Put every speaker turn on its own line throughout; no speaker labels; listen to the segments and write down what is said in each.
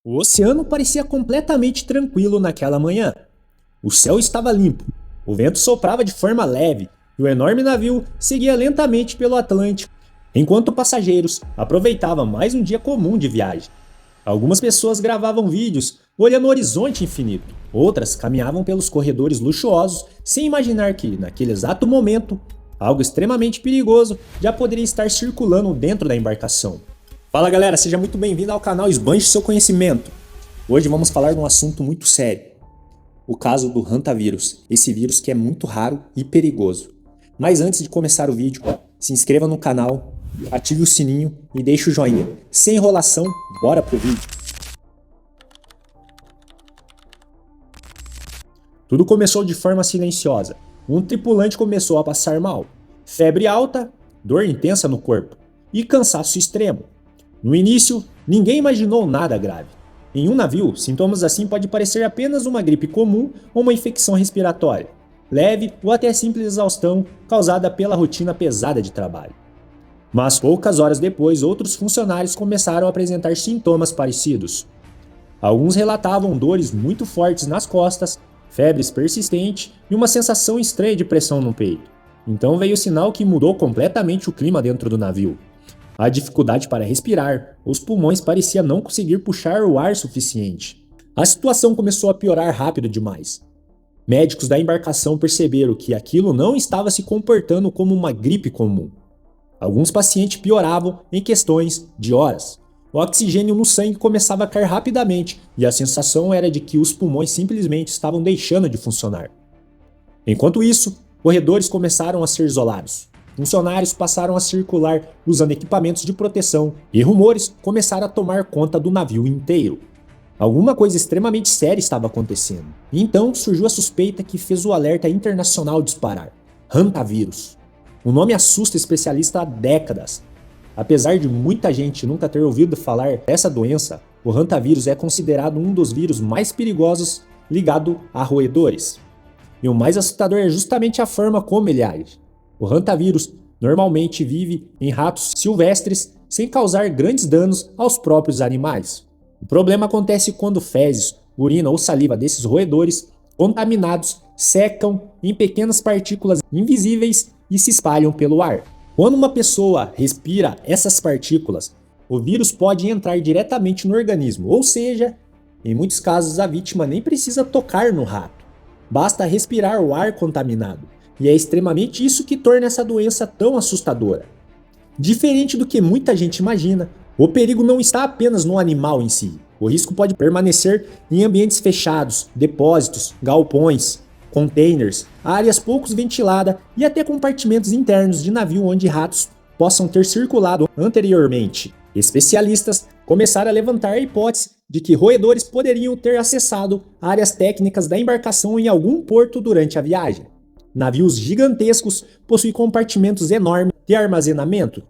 O oceano parecia completamente tranquilo naquela manhã. O céu estava limpo, o vento soprava de forma leve e o enorme navio seguia lentamente pelo Atlântico, enquanto passageiros aproveitavam mais um dia comum de viagem. Algumas pessoas gravavam vídeos olhando o horizonte infinito, outras caminhavam pelos corredores luxuosos sem imaginar que, naquele exato momento, algo extremamente perigoso já poderia estar circulando dentro da embarcação. Fala galera, seja muito bem-vindo ao canal Esbanje Seu Conhecimento. Hoje vamos falar de um assunto muito sério, o caso do Hantavírus, esse vírus que é muito raro e perigoso. Mas antes de começar o vídeo, se inscreva no canal, ative o sininho e deixe o joinha. Sem enrolação, bora pro vídeo. Tudo começou de forma silenciosa. Um tripulante começou a passar mal, febre alta, dor intensa no corpo e cansaço extremo. No início, ninguém imaginou nada grave. Em um navio, sintomas assim podem parecer apenas uma gripe comum ou uma infecção respiratória, leve ou até simples exaustão causada pela rotina pesada de trabalho. Mas poucas horas depois, outros funcionários começaram a apresentar sintomas parecidos. Alguns relatavam dores muito fortes nas costas, febres persistentes e uma sensação estranha de pressão no peito. Então veio o sinal que mudou completamente o clima dentro do navio. A dificuldade para respirar, os pulmões pareciam não conseguir puxar o ar suficiente. A situação começou a piorar rápido demais. Médicos da embarcação perceberam que aquilo não estava se comportando como uma gripe comum. Alguns pacientes pioravam em questões de horas. O oxigênio no sangue começava a cair rapidamente e a sensação era de que os pulmões simplesmente estavam deixando de funcionar. Enquanto isso, corredores começaram a ser isolados. Funcionários passaram a circular usando equipamentos de proteção e rumores começaram a tomar conta do navio inteiro. Alguma coisa extremamente séria estava acontecendo. E então surgiu a suspeita que fez o alerta internacional disparar: Hantavírus. O nome assusta especialistas há décadas. Apesar de muita gente nunca ter ouvido falar dessa doença, o Hantavírus é considerado um dos vírus mais perigosos ligado a roedores. E o mais assustador é justamente a forma como ele age. O Hantavírus normalmente vive em ratos silvestres sem causar grandes danos aos próprios animais. O problema acontece quando fezes, urina ou saliva desses roedores contaminados secam em pequenas partículas invisíveis e se espalham pelo ar. Quando uma pessoa respira essas partículas, o vírus pode entrar diretamente no organismo, ou seja, em muitos casos a vítima nem precisa tocar no rato, basta respirar o ar contaminado. E é extremamente isso que torna essa doença tão assustadora. Diferente do que muita gente imagina, o perigo não está apenas no animal em si. O risco pode permanecer em ambientes fechados, depósitos, galpões, containers, áreas pouco ventiladas e até compartimentos internos de navio onde ratos possam ter circulado anteriormente. Especialistas começaram a levantar a hipótese de que roedores poderiam ter acessado áreas técnicas da embarcação em algum porto durante a viagem. Navios gigantescos possuem compartimentos enormes de armazenamento,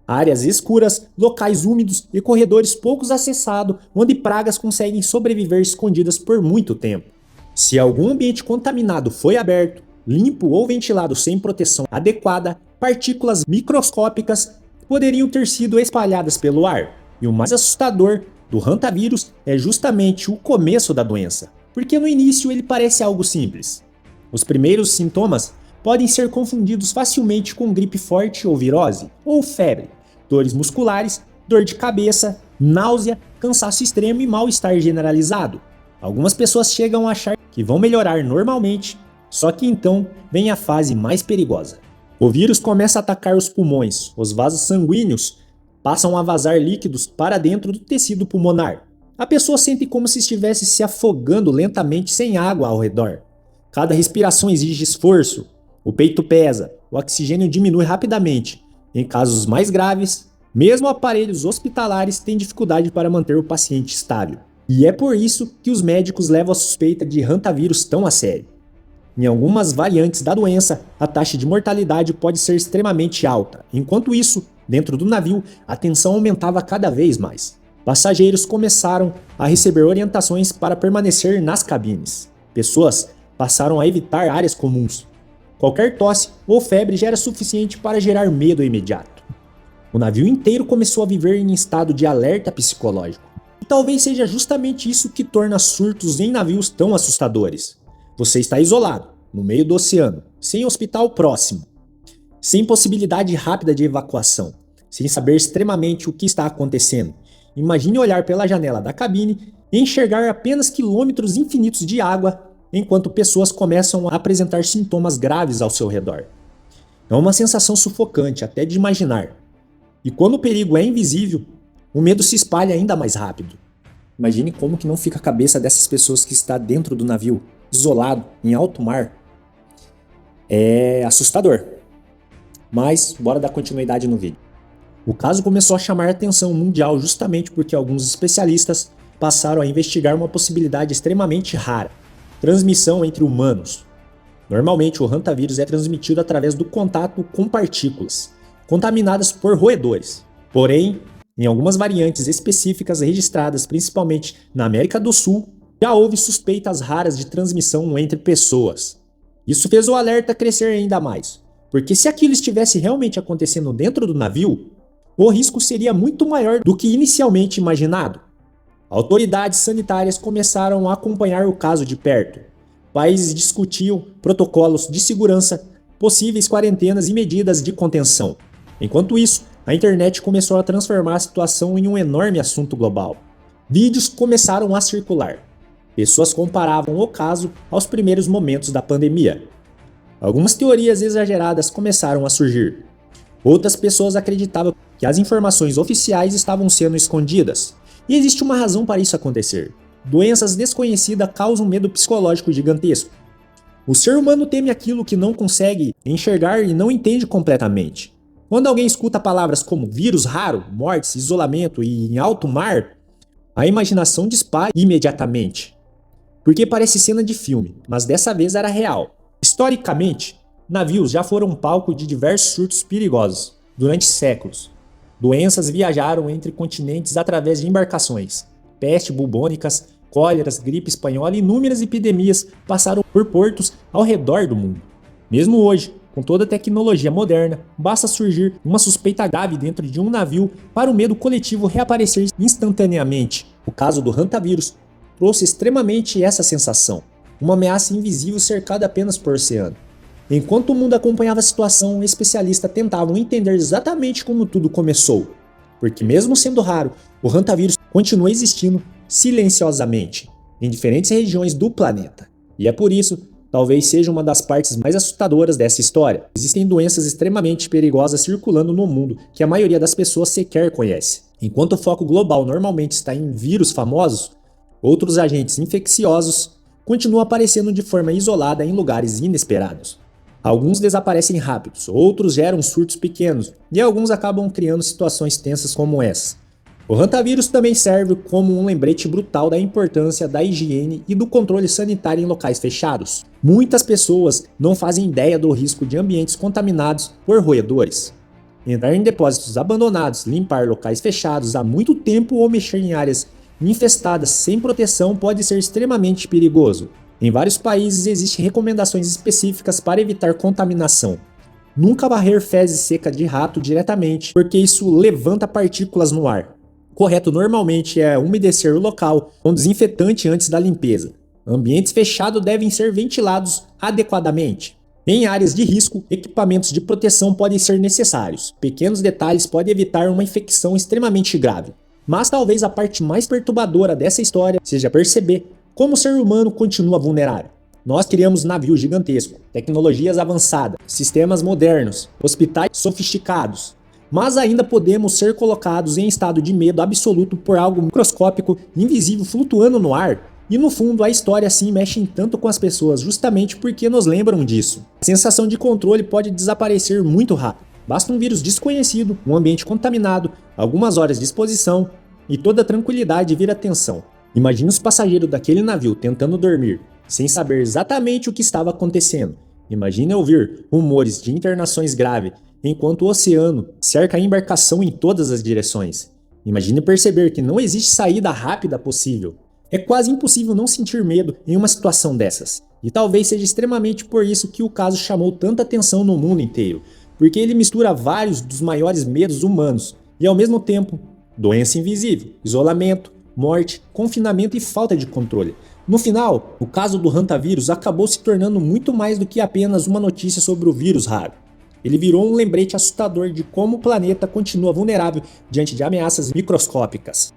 áreas escuras, locais úmidos e corredores poucos acessados onde pragas conseguem sobreviver escondidas por muito tempo. Se algum ambiente contaminado foi aberto, limpo ou ventilado sem proteção adequada, partículas microscópicas poderiam ter sido espalhadas pelo ar. E o mais assustador do Hantavírus é justamente o começo da doença, porque no início ele parece algo simples. Os primeiros sintomas podem ser confundidos facilmente com gripe forte ou virose, ou febre, dores musculares, dor de cabeça, náusea, cansaço extremo e mal-estar generalizado. Algumas pessoas chegam a achar que vão melhorar normalmente, só que então vem a fase mais perigosa. O vírus começa a atacar os pulmões, os vasos sanguíneos passam a vazar líquidos para dentro do tecido pulmonar. A pessoa sente como se estivesse se afogando lentamente sem água ao redor. Cada respiração exige esforço, o peito pesa, o oxigênio diminui rapidamente. Em casos mais graves, mesmo aparelhos hospitalares têm dificuldade para manter o paciente estável. E é por isso que os médicos levam a suspeita de Hantavírus tão a sério. Em algumas variantes da doença, a taxa de mortalidade pode ser extremamente alta. Enquanto isso, dentro do navio, a tensão aumentava cada vez mais. Passageiros começaram a receber orientações para permanecer nas cabines. Pessoas passaram a evitar áreas comuns. Qualquer tosse ou febre já era suficiente para gerar medo imediato. O navio inteiro começou a viver em estado de alerta psicológico. talvez seja justamente isso que torna surtos em navios tão assustadores. Você está isolado, no meio do oceano, sem hospital próximo, sem possibilidade rápida de evacuação, sem saber extremamente o que está acontecendo. Imagine olhar pela janela da cabine e enxergar apenas quilômetros infinitos de água enquanto pessoas começam a apresentar sintomas graves ao seu redor. É uma sensação sufocante até de imaginar. E quando o perigo é invisível, o medo se espalha ainda mais rápido. Imagine como que não fica a cabeça dessas pessoas que está dentro do navio, isolado, em alto mar. É assustador. Mas bora dar continuidade no vídeo. O caso começou a chamar a atenção mundial justamente porque alguns especialistas passaram a investigar uma possibilidade extremamente rara: transmissão entre humanos. Normalmente o hantavírus é transmitido através do contato com partículas, contaminadas por roedores. Porém, em algumas variantes específicas registradas principalmente na América do Sul, já houve suspeitas raras de transmissão entre pessoas. Isso fez o alerta crescer ainda mais, porque se aquilo estivesse realmente acontecendo dentro do navio, o risco seria muito maior do que inicialmente imaginado. Autoridades sanitárias começaram a acompanhar o caso de perto. Países discutiam protocolos de segurança, possíveis quarentenas e medidas de contenção. Enquanto isso, a internet começou a transformar a situação em um enorme assunto global. Vídeos começaram a circular. Pessoas comparavam o caso aos primeiros momentos da pandemia. Algumas teorias exageradas começaram a surgir. Outras pessoas acreditavam que as informações oficiais estavam sendo escondidas. E existe uma razão para isso acontecer. Doenças desconhecidas causam medo psicológico gigantesco. O ser humano teme aquilo que não consegue enxergar e não entende completamente. Quando alguém escuta palavras como vírus raro, mortes, isolamento e em alto mar, a imaginação dispara imediatamente. Porque parece cena de filme, mas dessa vez era real. Historicamente, navios já foram palco de diversos surtos perigosos durante séculos. Doenças viajaram entre continentes através de embarcações. Peste bubônicas, cóleras, gripe espanhola e inúmeras epidemias passaram por portos ao redor do mundo. Mesmo hoje, com toda a tecnologia moderna, basta surgir uma suspeita grave dentro de um navio para o medo coletivo reaparecer instantaneamente. O caso do hantavírus trouxe extremamente essa sensação, uma ameaça invisível cercada apenas por oceano. Enquanto o mundo acompanhava a situação, especialistas tentavam entender exatamente como tudo começou. Porque mesmo sendo raro, o hantavírus continua existindo silenciosamente em diferentes regiões do planeta. E é por isso, talvez seja uma das partes mais assustadoras dessa história. Existem doenças extremamente perigosas circulando no mundo que a maioria das pessoas sequer conhece. Enquanto o foco global normalmente está em vírus famosos, outros agentes infecciosos continuam aparecendo de forma isolada em lugares inesperados. Alguns desaparecem rápidos, outros geram surtos pequenos e alguns acabam criando situações tensas como essa. O hantavírus também serve como um lembrete brutal da importância da higiene e do controle sanitário em locais fechados. Muitas pessoas não fazem ideia do risco de ambientes contaminados por roedores. Entrar em depósitos abandonados, limpar locais fechados há muito tempo ou mexer em áreas infestadas sem proteção pode ser extremamente perigoso. Em vários países existem recomendações específicas para evitar contaminação. Nunca varrer fezes secas de rato diretamente, porque isso levanta partículas no ar. O correto normalmente é umedecer o local com desinfetante antes da limpeza. Ambientes fechados devem ser ventilados adequadamente. Em áreas de risco, equipamentos de proteção podem ser necessários. Pequenos detalhes podem evitar uma infecção extremamente grave. Mas talvez a parte mais perturbadora dessa história seja perceber como o ser humano continua vulnerável. Nós criamos navios gigantescos, tecnologias avançadas, sistemas modernos, hospitais sofisticados, mas ainda podemos ser colocados em estado de medo absoluto por algo microscópico, invisível, flutuando no ar. E no fundo a história assim mexe tanto com as pessoas justamente porque nos lembram disso. A sensação de controle pode desaparecer muito rápido. Basta um vírus desconhecido, um ambiente contaminado, algumas horas de exposição e toda a tranquilidade vira tensão. Imagine os passageiros daquele navio tentando dormir, sem saber exatamente o que estava acontecendo. Imagine ouvir rumores de internações graves, enquanto o oceano cerca a embarcação em todas as direções. Imagine perceber que não existe saída rápida possível. É quase impossível não sentir medo em uma situação dessas. E talvez seja extremamente por isso que o caso chamou tanta atenção no mundo inteiro, porque ele mistura vários dos maiores medos humanos e ao mesmo tempo doença invisível, isolamento, morte, confinamento e falta de controle. No final, o caso do hantavírus acabou se tornando muito mais do que apenas uma notícia sobre o vírus raro. Ele virou um lembrete assustador de como o planeta continua vulnerável diante de ameaças microscópicas.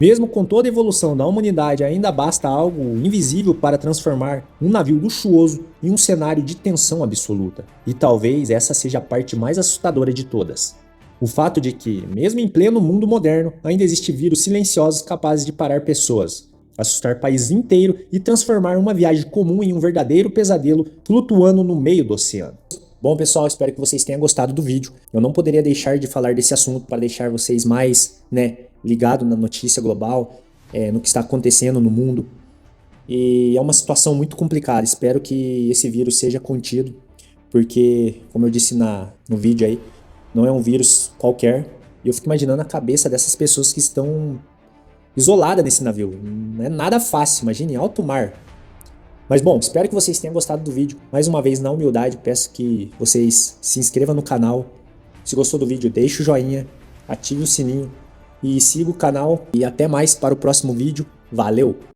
Mesmo com toda a evolução da humanidade, ainda basta algo invisível para transformar um navio luxuoso em um cenário de tensão absoluta. E talvez essa seja a parte mais assustadora de todas. O fato de que, mesmo em pleno mundo moderno, ainda existem vírus silenciosos capazes de parar pessoas, assustar países inteiros e transformar uma viagem comum em um verdadeiro pesadelo flutuando no meio do oceano. Bom, pessoal, espero que vocês tenham gostado do vídeo. Eu não poderia deixar de falar desse assunto para deixar vocês mais, ligados na notícia global, no que está acontecendo no mundo. E é uma situação muito complicada. Espero que esse vírus seja contido, porque, como eu disse no vídeo aí, não é um vírus qualquer. E eu fico imaginando a cabeça dessas pessoas que estão isoladas nesse navio. Não é nada fácil, imagine, alto mar. Mas bom, espero que vocês tenham gostado do vídeo. Mais uma vez, na humildade, peço que vocês se inscrevam no canal. Se gostou do vídeo, deixe o joinha, ative o sininho e siga o canal. E até mais para o próximo vídeo. Valeu!